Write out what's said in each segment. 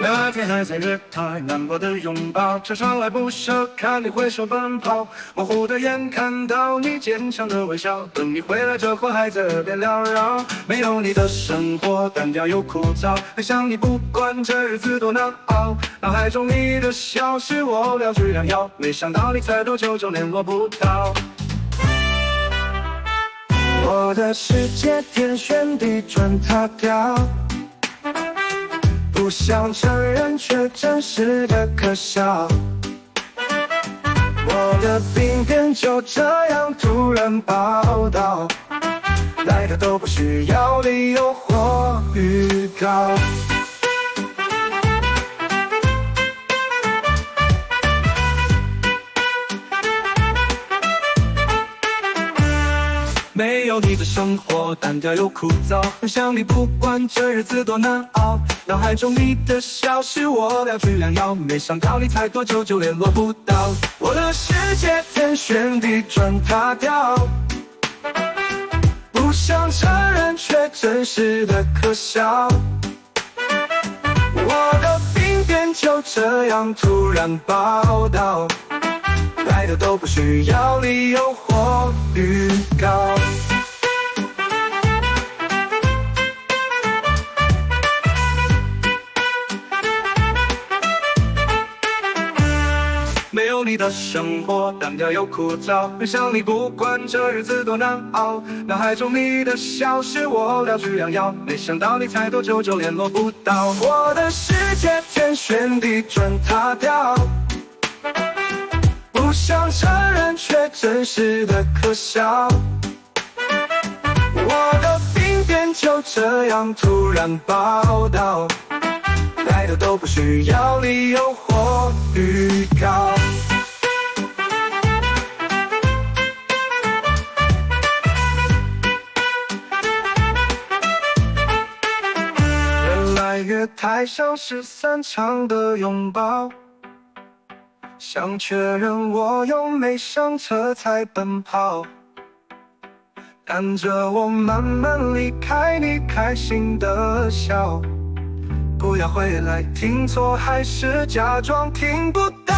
聊天还在月台，难过的拥抱，车上来不舍，看你挥手奔跑，模糊的眼看到你坚强的微笑，等你回来，这会还在耳边缭绕。没有你的生活单调又枯燥，很想你不管这日子多难熬，脑海中你的笑是我了居良药，没想到你才多久就联络不到。我的世界天旋地转塌掉，不想承认却真实的可笑。我的病变就这样突然报道，来的都不需要理由或预告。没有你的生活单调又枯燥，很想你不管这日子多难熬，脑海中你的笑是我了居良药，没想到你才多久就联络不到。我的世界天旋地转塌掉，不想承认却真实的可笑。我的病变就这样突然报道，来的都不需要理由或预告。没有你的生活单调又枯燥，很想你不管这日子多难熬，脑海中你的笑是我了居良药，没想到你才多久就联络不到。我的世界天旋地转塌掉，不想承认却真实的可笑。我的病变就这样突然报道，来的都不需要理由或预告。越来越太像是散场的拥抱，想确认我有没上车才奔跑，看着我慢慢离开，你开心的笑。不要回来，听错还是假装听不到。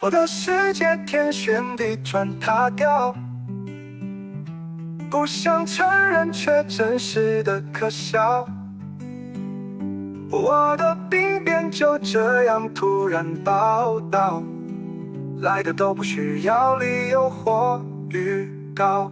我的世界天旋地转塌掉，不想承认却真实的可笑。我的病变就这样突然报道，来的都不需要理由或预告。